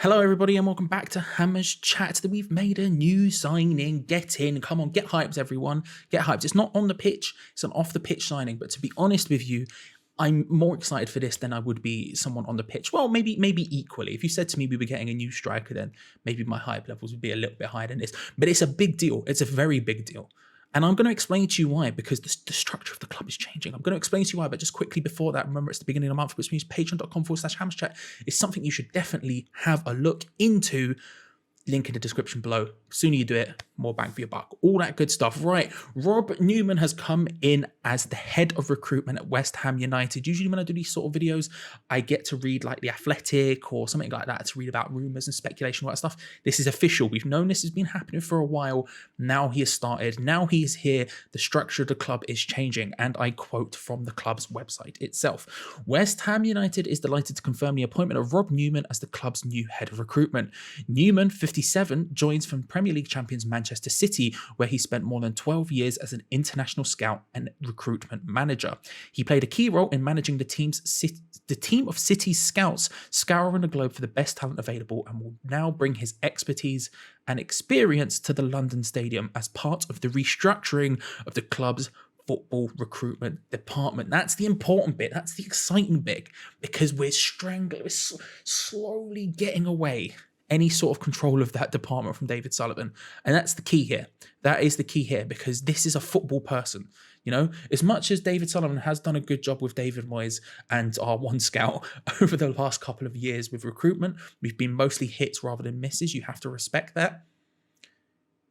Hello, everybody, and welcome back to Hammer's Chat. We've made a new signing. Get in. Come on, get hyped, everyone. Get hyped. It's not on the pitch, it's an off the pitch signing. But to be honest with you, I'm more excited for this than I would be someone on the pitch. Well, maybe equally. If you said to me we were getting a new striker, then maybe my hype levels would be a little bit higher than this. But it's a big deal. It's a very big deal. And I'm going to explain to you why, because the structure of the club is changing. I'm going to explain to you why, but just quickly before that, remember it's the beginning of the month, which means patreon.com/hammerschat is something you should definitely have a look into. Link in the description below. Sooner you do it, more bang for your buck. All that good stuff. Right, Rob Newman has come in as the head of recruitment at West Ham United. Usually when I do these sort of videos, I get to read like The Athletic or something like that to read about rumours and speculation, all that stuff. This is official. We've known this has been happening for a while. Now he has started. Now he is here. The structure of the club is changing. And I quote from the club's website itself. West Ham United is delighted to confirm the appointment of Rob Newman as the club's new head of recruitment. Newman, 57, joins from Premier League champions Manchester City, where he spent more than 12 years as an international scout and recruitment manager. He played a key role in managing the team of City's scouts, scouring the globe for the best talent available, and will now bring his expertise and experience to the London Stadium as part of the restructuring of the club's football recruitment department. That's the important bit. That's the exciting bit, because we're slowly getting away any sort of control of that department from David Sullivan. And that's the key here. That is the key here, because this is a football person. You know, as much as David Sullivan has done a good job with David Moyes and our one scout over the last couple of years with recruitment, we've been mostly hits rather than misses. You have to respect that.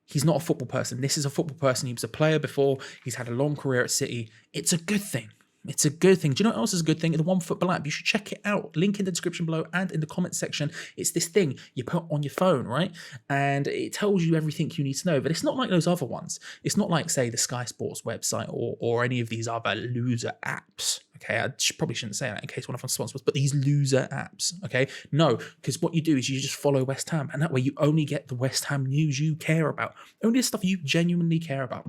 He's not a football person. This is a football person. He was a player before. He's had a long career at City. It's a good thing. It's a good thing. Do you know what else is a good thing? The One Football app. You should check it out. Link in the description below and in the comment section. It's this thing you put on your phone, right? And it tells you everything you need to know. But it's not like those other ones. It's not like, say, the Sky Sports website or any of these other loser apps. Okay, I probably shouldn't say that in case one of our sponsors, but these loser apps. Okay, no, because what you do is you just follow West Ham, and that way you only get the West Ham news you care about, only the stuff you genuinely care about.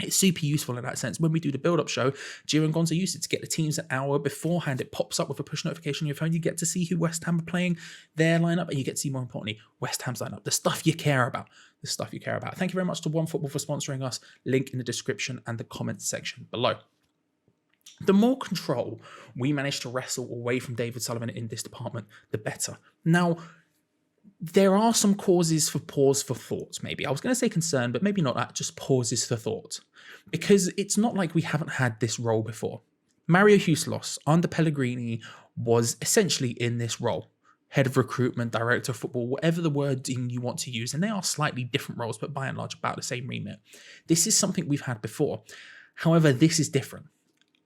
It's super useful in that sense. When we do the build-up show, Gio and Gonzo used it to get the teams an hour beforehand. It pops up with a push notification on your phone. You get to see who West Ham are playing, their lineup, and you get to see, more importantly, West Ham's lineup, the stuff you care about. The stuff you care about. Thank you very much to OneFootball for sponsoring us. Link in the description and the comment section below. The more control we manage to wrestle away from David Sullivan in this department, the better. Now, there are some causes for pause for thought, maybe. I was going to say concern, but maybe not that, just pauses for thought. Because it's not like we haven't had this role before. Mario Huselos, under Pellegrini, was essentially in this role. Head of recruitment, director of football, whatever the wording you want to use. And they are slightly different roles, but by and large about the same remit. This is something we've had before. However, this is different.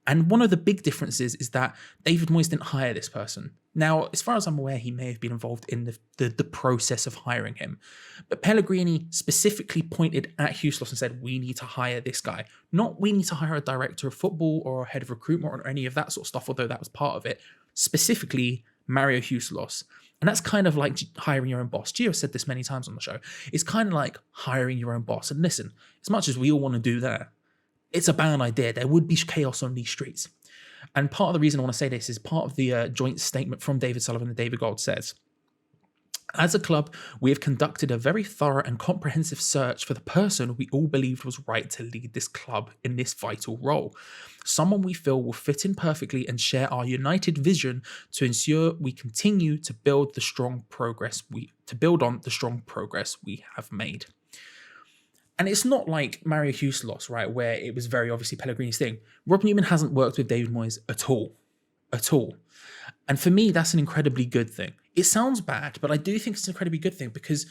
And one of the big differences is that David Moyes didn't hire this person. Now, as far as I'm aware, he may have been involved in the process of hiring him. But Pellegrini specifically pointed at Huselos and said, we need to hire this guy. Not we need to hire a director of football or a head of recruitment or any of that sort of stuff, although that was part of it. Specifically, Mario Huselos. And that's kind of like hiring your own boss. Gio said this many times on the show. It's kind of like hiring your own boss. And listen, as much as we all want to do that, it's a bad idea. There would be chaos on these streets. And part of the reason I want to say this is part of the joint statement from David Sullivan and David Gold says, as a club, we have conducted a very thorough and comprehensive search for the person we all believed was right to lead this club in this vital role. Someone we feel will fit in perfectly and share our united vision to ensure we continue to build on the strong progress we have made. And it's not like Mario Huselos, right, where it was very obviously Pellegrini's thing. Rob Newman hasn't worked with David Moyes at all. At all. And for me, that's an incredibly good thing. It sounds bad, but I do think it's an incredibly good thing, because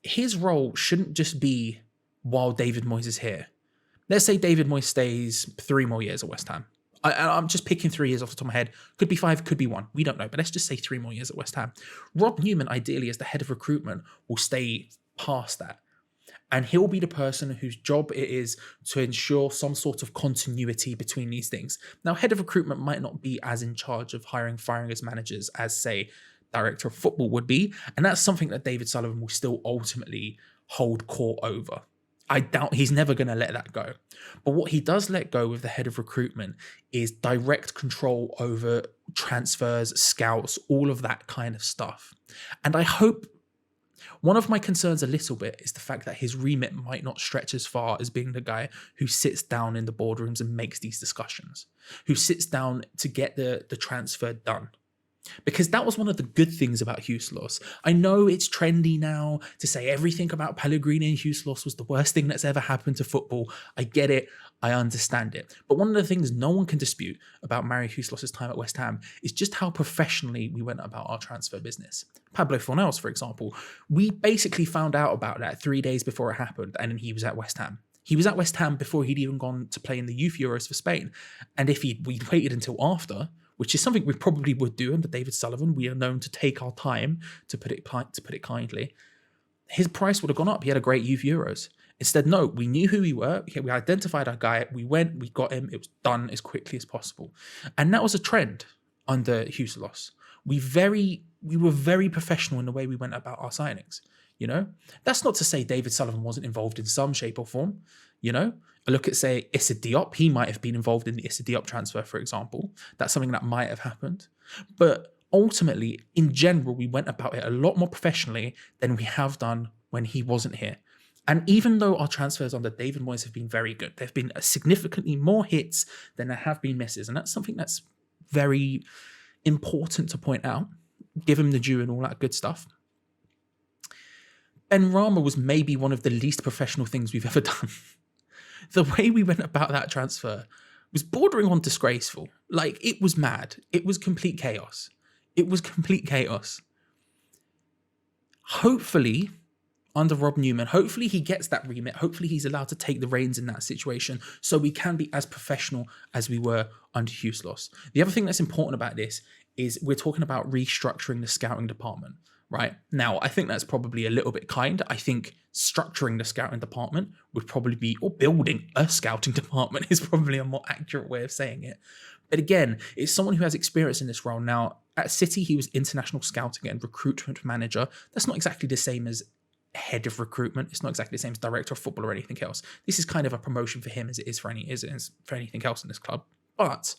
his role shouldn't just be while David Moyes is here. Let's say David Moyes stays 3 more years at West Ham. I'm just picking 3 years off the top of my head. Could be 5, could be 1. We don't know, but let's just say 3 more years at West Ham. Rob Newman, ideally, as the head of recruitment, will stay past that. And he'll be the person whose job it is to ensure some sort of continuity between these things. Now, head of recruitment might not be as in charge of firing as managers as, say, director of football would be. And that's something that David Sullivan will still ultimately hold court over. I doubt he's never going to let that go. But what he does let go with the head of recruitment is direct control over transfers, scouts, all of that kind of stuff. And I hope one of my concerns a little bit is the fact that his remit might not stretch as far as being the guy who sits down in the boardrooms and makes these discussions, who sits down to get the transfer done. Because that was one of the good things about Hueslos. I know it's trendy now to say everything about Pellegrini and Hueslos was the worst thing that's ever happened to football. I get it. I understand it. But one of the things no one can dispute about Mario Hueslos' time at West Ham is just how professionally we went about our transfer business. Pablo Fornals, for example, we basically found out about that 3 days before it happened, and then he was at West Ham. He was at West Ham before he'd even gone to play in the Youth Euros for Spain. And if we'd waited until after, which is something we probably would do under David Sullivan, we are known to take our time, to put it kindly, his price would have gone up. He had a great Youth Euros. Instead, no, we knew who we were. We identified our guy. We went, we got him. It was done as quickly as possible. And that was a trend under Hueslos. We were very professional in the way we went about our signings. You know, that's not to say David Sullivan wasn't involved in some shape or form. You know, I look at, say, Issa Diop. He might have been involved in the Issa Diop transfer, for example. That's something that might have happened. But ultimately, in general, we went about it a lot more professionally than we have done when he wasn't here. And even though our transfers under David Moyes have been very good, there have been significantly more hits than there have been misses. And that's something that's very important to point out. Give him the due and all that good stuff. Ben Rama was maybe one of the least professional things we've ever done. The way we went about that transfer was bordering on disgraceful. Like, it was mad. It was complete chaos. It was complete chaos. Hopefully, under Rob Newman, hopefully he gets that remit. Hopefully he's allowed to take the reins in that situation so we can be as professional as we were under Hueslos. The other thing that's important about this is we're talking about restructuring the scouting department. Right now, I think that's probably a little bit kind. I think structuring the scouting department would probably be, or building a scouting department is probably a more accurate way of saying it. But again, it's someone who has experience in this role. Now, at City, he was international scouting and recruitment manager. That's not exactly the same as head of recruitment. It's not exactly the same as director of football or anything else. This is kind of a promotion for him as it is for anything else in this club. But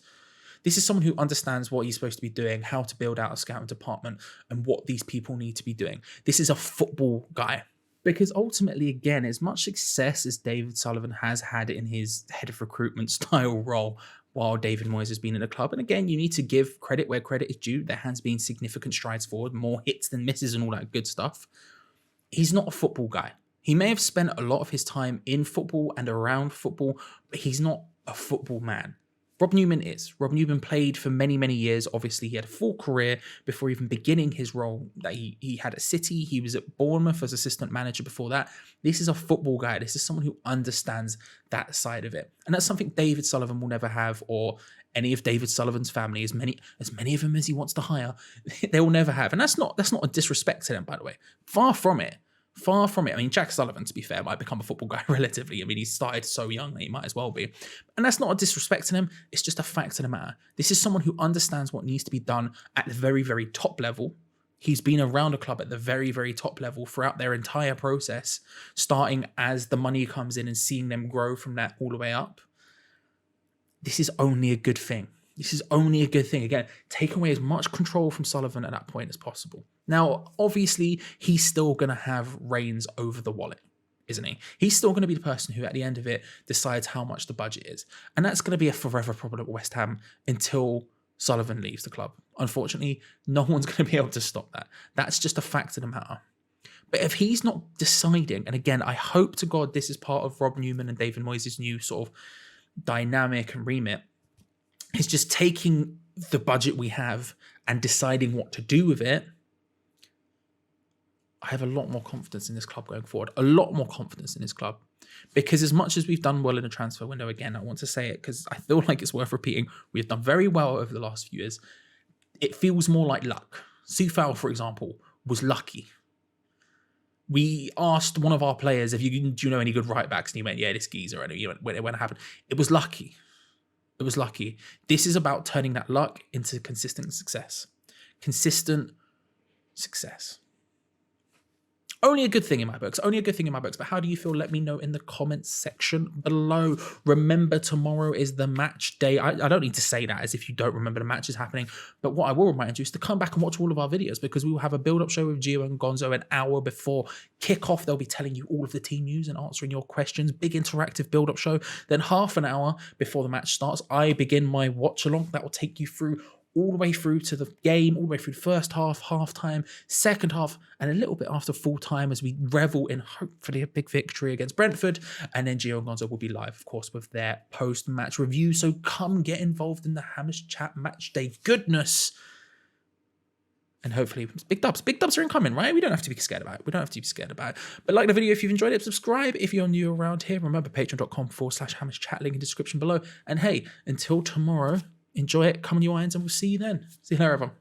this is someone who understands what he's supposed to be doing, how to build out a scouting department, and what these people need to be doing. This is a football guy. Because ultimately, again, as much success as David Sullivan has had in his head of recruitment style role while David Moyes has been in the club, and again, you need to give credit where credit is due. There has been significant strides forward, more hits than misses and all that good stuff. He's not a football guy. He may have spent a lot of his time in football and around football, but he's not a football man. Rob Newman is. Rob Newman played for many, many years. Obviously, he had a full career before even beginning his role that he had at City. He was at Bournemouth as assistant manager before that. This is a football guy. This is someone who understands that side of it. And that's something David Sullivan will never have, or any of David Sullivan's family, as many of them as he wants to hire, they will never have. And that's not a disrespect to them, by the way. Far from it. Far from it. I mean, Jack Sullivan, to be fair, might become a football guy relatively. I mean, he started so young that he might as well be. And that's not a disrespect to him. It's just a fact of the matter. This is someone who understands what needs to be done at the very, very top level. He's been around a club at the very, very top level throughout their entire process, starting as the money comes in and seeing them grow from that all the way up. This is only a good thing. This is only a good thing. Again, take away as much control from Sullivan at that point as possible. Now, obviously, he's still going to have reins over the wallet, isn't he? He's still going to be the person who, at the end of it, decides how much the budget is. And that's going to be a forever problem at West Ham until Sullivan leaves the club. Unfortunately, no one's going to be able to stop that. That's just a fact of the matter. But if he's not deciding, and again, I hope to God this is part of Rob Newman and David Moyes' new sort of dynamic and remit, is just taking the budget we have and deciding what to do with it. I have a lot more confidence in this club going forward. A lot more confidence in this club. Because as much as we've done well in the transfer window, again, I want to say it because I feel like it's worth repeating. We've done very well over the last few years. It feels more like luck. Soufal, for example, was lucky. We asked one of our players, do you know any good right backs? And he went, yeah, this geezer. And when it happened, it was lucky. It was lucky. This is about turning that luck into consistent success. Consistent success. Only a good thing in my books. Only a good thing in my books. But how do you feel? Let me know in the comments section below. Remember, tomorrow is the match day. I don't need to say that as if you don't remember the match is happening. But what I will remind you is to come back and watch all of our videos, because we will have a build-up show with Gio and Gonzo an hour before kickoff. They'll be telling you all of the team news and answering your questions. Big interactive build-up show. Then half an hour before the match starts, I begin my watch-along. That will take you through all the way through to the game, all the way through the first half, half-time, second half, and a little bit after full-time as we revel in hopefully a big victory against Brentford. And then Gio and Gonzo will be live, of course, with their post-match review. So come get involved in the Hammers Chat match day goodness. And hopefully, big dubs. Big dubs are incoming, right? We don't have to be scared about it. We don't have to be scared about it. But like the video if you've enjoyed it, subscribe if you're new around here. Remember, patreon.com/Hammers Chat, link in the description below. And hey, until tomorrow, enjoy it, come on your irons, and we'll see you then. See you later, everyone.